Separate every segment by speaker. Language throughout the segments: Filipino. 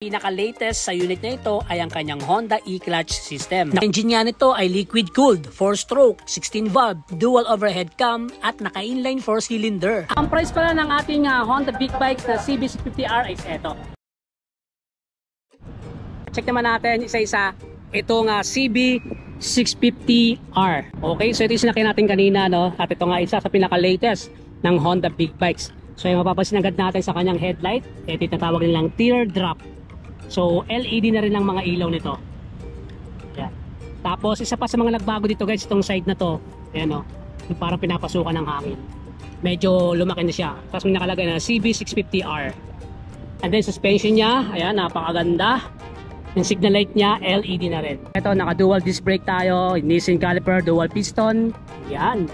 Speaker 1: Pinaka-latest sa unit na ito ay ang kanyang Honda e-clutch system. Ang engine niya nito ay liquid-cooled, 4-stroke, 16-valve, dual overhead cam at naka-inline 4-cylinder. Ang price pala ng ating Honda Big Bikes na CB650R is ito. Check naman natin isa-isa itong CB650R. Okay, so ito yung sinakyan natin kanina, no? At ito nga isa sa pinaka-latest ng Honda Big Bikes. So yung mapapansin agad natin sa kanyang headlight, ito yung tatawag nilang teardrop. So LED na rin ang mga ilaw nito. Yan. Tapos isa pa sa mga nagbago dito guys, itong side na to, ayan o, yung parang pinapasukan ng hangin. Medyo lumaki na siya. Tapos may nakalagay na CB650R. And then suspension niya, ayan, napakaganda. Yung signal light niya, LED na rin. Ito, naka dual disc brake tayo, Nissin caliper, dual piston. Yan.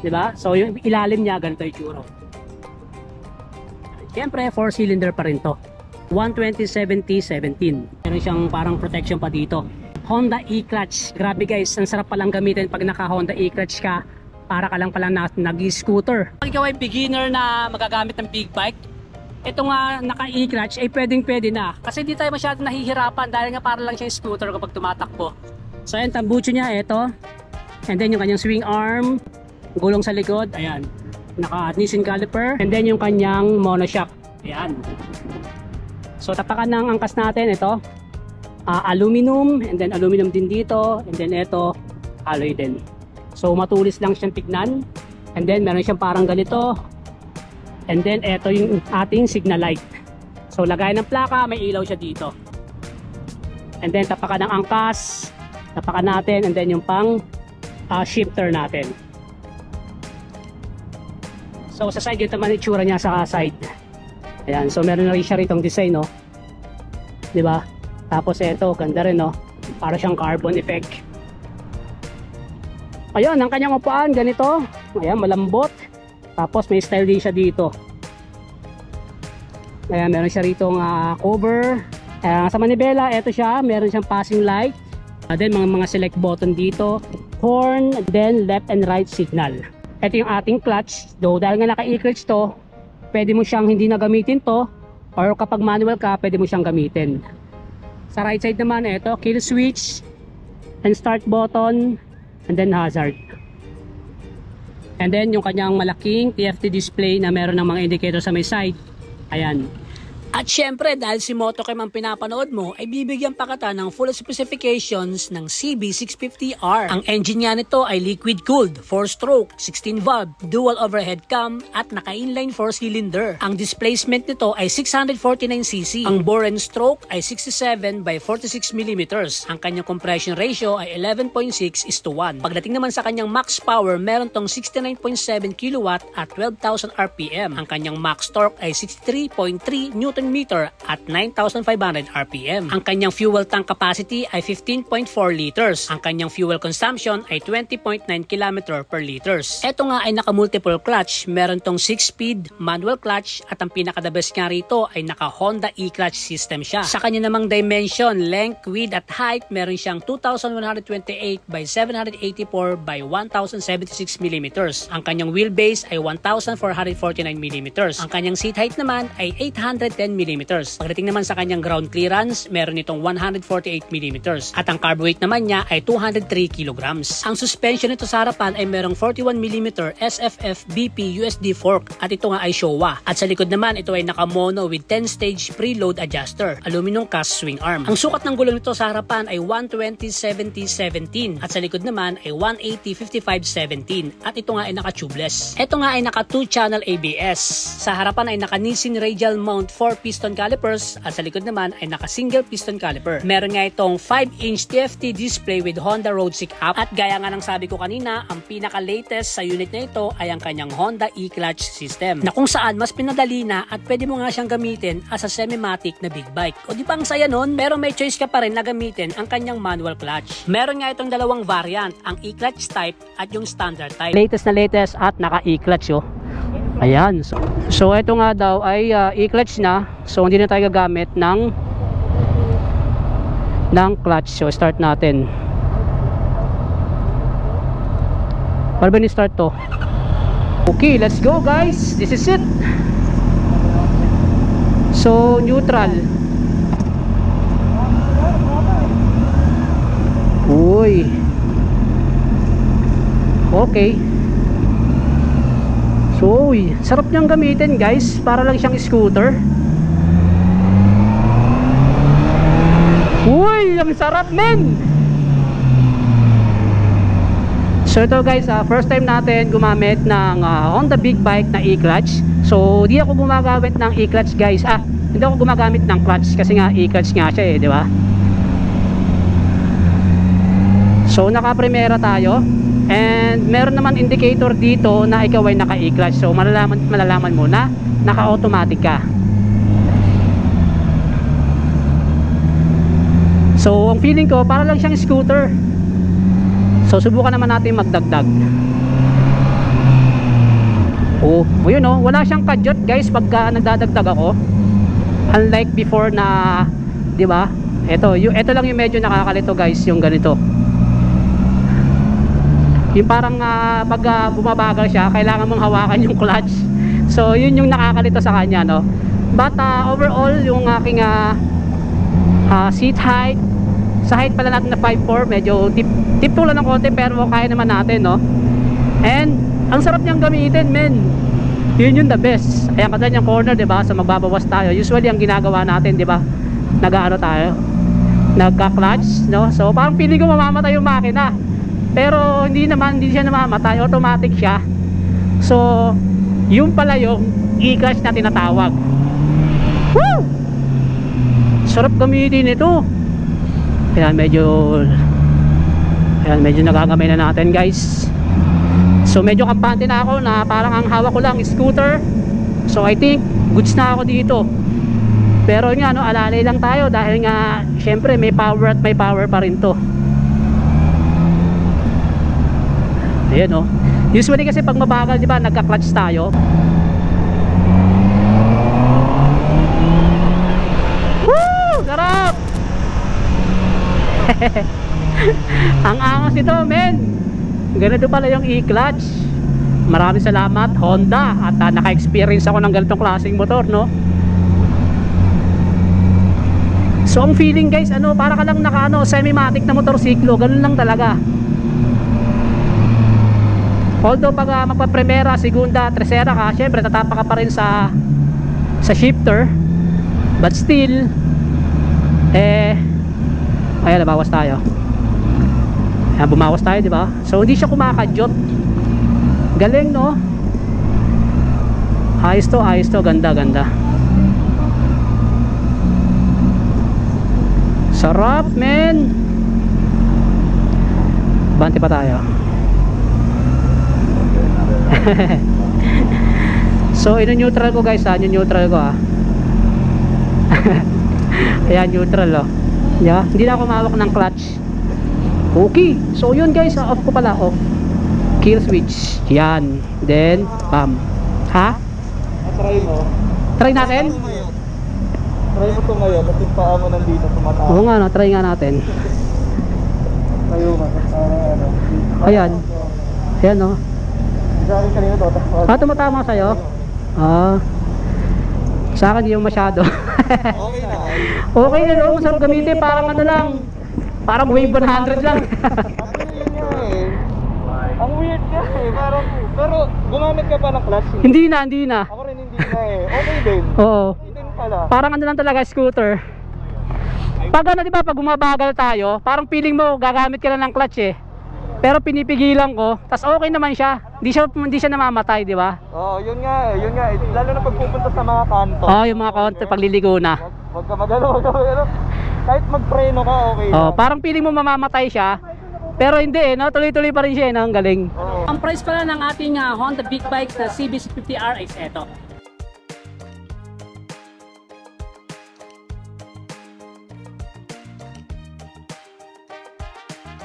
Speaker 1: Diba? So yung ilalim niya, ganito yung tsura. Siyempre, 4-cylinder pa rin to. 120/70/17. Meron siyang parang protection pa dito. Honda e-clutch. Grabe guys, ang sarap palang gamitin pag naka Honda e-clutch ka. Para ka lang palang nag-scooter. Pag ikaw ay beginner na magagamit ng big bike, ito nga naka e-clutch ay pwede na. Kasi di tayo masyadong nahihirapan dahil nga para lang siya scooter kapag tumatakbo. So ayan, tambucho niya, ito. And then yung kanyang swing arm, gulong sa likod, ayan. Naka Nissin caliper. And then yung kanyang monoshock. Ayan. So tapakan ng angkas natin, ito aluminum, and then aluminum din dito, and then ito alloy din. So matulis lang siyang tignan, and then meron siyang parang ganito, and then ito yung ating signal light. So lagay ng plaka, may ilaw siya dito, and then tapakan ng angkas, tapakan natin, and then yung pang shifter natin. So sa side, yun naman itsura niya sa side. Ayan, so meron na rin siya ritong design, no? Diba? Tapos ito, ganda rin, no? Para siyang carbon effect. Ayun, ang kanyang upuan, ganito. Ayan, malambot. Tapos may style din siya dito. Ayan, meron siya ritong cover. Sa manibela, ito siya, meron siyang passing light. Then mga select button dito. Horn, then left and right signal. Ito yung ating clutch. Though, dahil nga naka-e-clutch to, pwede mo siyang hindi na gamitin to, or kapag manual ka, pwede mo siyang gamitin. Sa right side naman, ito, kill switch, and start button, and then hazard. And then yung kanyang malaking TFT display na meron ng mga indicator sa may side. Ayan. At syempre, dahil si Motochem ang pinapanood mo, ay bibigyan pa kita ng full specifications ng CB650R. Ang engine niya nito ay liquid-cooled, 4-stroke, 16-valve, dual overhead cam, at naka-inline 4-cylinder. Ang displacement nito ay 649cc. Ang bore and stroke ay 67/46mm. Ang kanyang compression ratio ay 11.6:1. Pagdating naman sa kanyang max power, meron tong 69.7 kW at 12,000 RPM. Ang kanyang max torque ay 63.3 Nm at 9,500 RPM. Ang kanyang fuel tank capacity ay 15.4 liters. Ang kanyang fuel consumption ay 20.9 km per liters. Ito nga ay naka-multiple clutch. Meron tong 6-speed manual clutch at ang pinaka-the best nga rito ay naka-Honda e-clutch system siya. Sa kanya namang dimension, length, width at height, meron siyang 2,128/784/1076mm. Ang kanyang wheelbase ay 1,449mm. Ang kanyang seat height naman ay 810mm. Pagdating naman sa kanyang ground clearance, meron itong 148mm. At ang carb weight naman niya ay 203 kg. Ang suspension nito sa harapan ay merong 41mm SFF BP USD fork at ito nga ay Showa. At sa likod naman, ito ay naka-mono with 10-stage preload adjuster, aluminum cast swing arm. Ang sukat ng gulong nito sa harapan ay 120/70/17 at sa likod naman ay 180/55/17 at ito nga ay naka-tubeless. Ito nga ay naka 2-channel ABS. Sa harapan ay naka Nissin radial mount 4-piston calipers at sa likod naman ay naka single piston caliper. Meron nga itong 5-inch TFT display with Honda Road Sync app at gaya nga ng sabi ko kanina, ang pinaka-latest sa unit na ito ay ang kanyang Honda e-clutch system na kung saan mas pinadali na at pwede mo nga siyang gamitin as a semi-matic na big bike. O di ba ang saya nun? Pero may choice ka pa rin na gamitin ang kanyang manual clutch. Meron nga itong dalawang variant, ang e-clutch type at yung standard type. Latest na latest at naka e-clutch oh. Ayan. So ito nga daw ay e-clutch na. So hindi na tayo gagamit ng clutch. So start natin. Paano ba ni-start to? Okay, let's go guys. This is it. So neutral. Okay. So, sarap niyang gamitin guys. Para lang siyang scooter. Uy, ang sarap men. So ito guys, first time natin gumamit ng Honda Big Bike na e-clutch. So di ako gumagamit ng e-clutch guys. Hindi ako gumagamit ng clutch kasi nga e-clutch nga siya di ba? So naka-primera tayo. And meron naman indicator dito na ikaw ay naka e-clutch. So malalaman mo na naka-automatic ka. So ang feeling ko para lang siyang scooter. So subukan naman natin magdagdag. Yun wala siyang kadyot guys pagka nagdadagdag ako. Unlike before na, 'di ba? Ito lang yung medyo nakakalito guys, yung ganito. Yung parang pag bumabagal siya, kailangan mong hawakan yung clutch. So yun yung nakakalito sa kanya, no. But overall yung aking seat height, sa height pala natin na 5'4", medyo tip-tulan ng konti pero kaya naman natin, no? And ang sarap niyang gamitin, men. Yun yung the best. Ayan katulad yung corner, 'di ba? So magbabawas tayo. Usually ang ginagawa natin, 'di ba? Nag-aano tayo? Nagka-clutch, no? So parang feeling ko mamamatay yung makina. Pero hindi siya namamatay, automatic siya. So yung pala yung e-clutch na tinatawag. Woo! Sarap gamitin ito. Ayan, medyo nagagamay na natin guys. So medyo kampante na ako na parang ang hawak ko lang scooter. So I think goods na ako dito. Pero nga alalay lang tayo dahil nga syempre may power at may power pa rin to. Ayan usually kasi pag mabagal, di ba, nagka-clutch tayo. Woo! Sarap! Ang angas nito, men. Ganito pala yung e-clutch. Maraming salamat Honda at naka-experience ako ng ganitong klaseng motor, no. So ang feeling guys, para ka lang naka semi-matic na motorsiklo, ganun lang talaga. Although pag magpa-primera, segunda, tercera ka, syempre tatapa ka pa rin sa shifter. But still ayan, nabawas tayo. Ayan, bumawas tayo, di ba? So hindi siya kumakadyot. Galing, no? Ayos to, ganda. Sarap, men. Banti pa tayo. So ino-neutral ko guys, neutral ko Ayan, neutral yeah, hindi na ako mawak ng clutch. Okay, so yun guys, off ko pala, off kill switch, yan, then bam.
Speaker 2: Try mo.
Speaker 1: Try natin?
Speaker 2: Try mo ito ngayon, kasi paa mo nandito tumataas.
Speaker 1: Oo nga, try nga natin.
Speaker 2: Tayo nga,
Speaker 1: ayan,
Speaker 2: sa akin kanina to.
Speaker 1: tumatama sa'yo? Sa akin yung masyado.
Speaker 2: Okay na.
Speaker 1: Okay na, masarap gamitin, parang lang, parang wave 100 lang.
Speaker 2: Ang weird nga pero gumamit ka pa ng clutch?
Speaker 1: Hindi na.
Speaker 2: Ako rin hindi na okay din.
Speaker 1: Oo.
Speaker 2: Okay din pala.
Speaker 1: Parang lang talaga, scooter. Pag diba, pag bumabagal tayo, parang feeling mo gagamit ka lang ng clutch pero pinipigilan ko, tas okay naman siya. Hindi siya namamatay, di ba?
Speaker 2: Oo, yun nga. Lalo na pag pupunta sa mga kanto.
Speaker 1: Yung mga kanto, pagliligo na.
Speaker 2: Wag ka magano. Kahit magpreno ka, okay lang.
Speaker 1: Parang feeling mo mamamatay siya, pero hindi tuloy-tuloy pa rin siya, ang galing. Ang price pala ng ating Honda Big Bikes na CB650R is eto.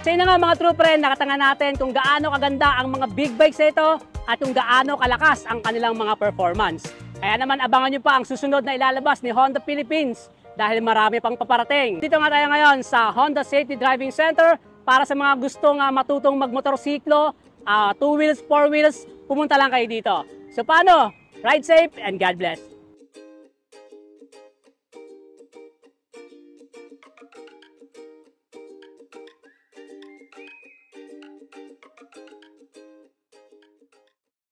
Speaker 1: So yun na nga mga true friend, nakatanga natin kung gaano kaganda ang mga big bikes nito at kung gaano kalakas ang kanilang mga performance. Kaya naman abangan nyo pa ang susunod na ilalabas ni Honda Philippines dahil marami pang paparating. Dito nga tayo ngayon sa Honda Safety Driving Center para sa mga gustong matutong magmotorsiklo, 2 wheels, 4 wheels, pumunta lang kayo dito. So paano? Ride safe and God bless!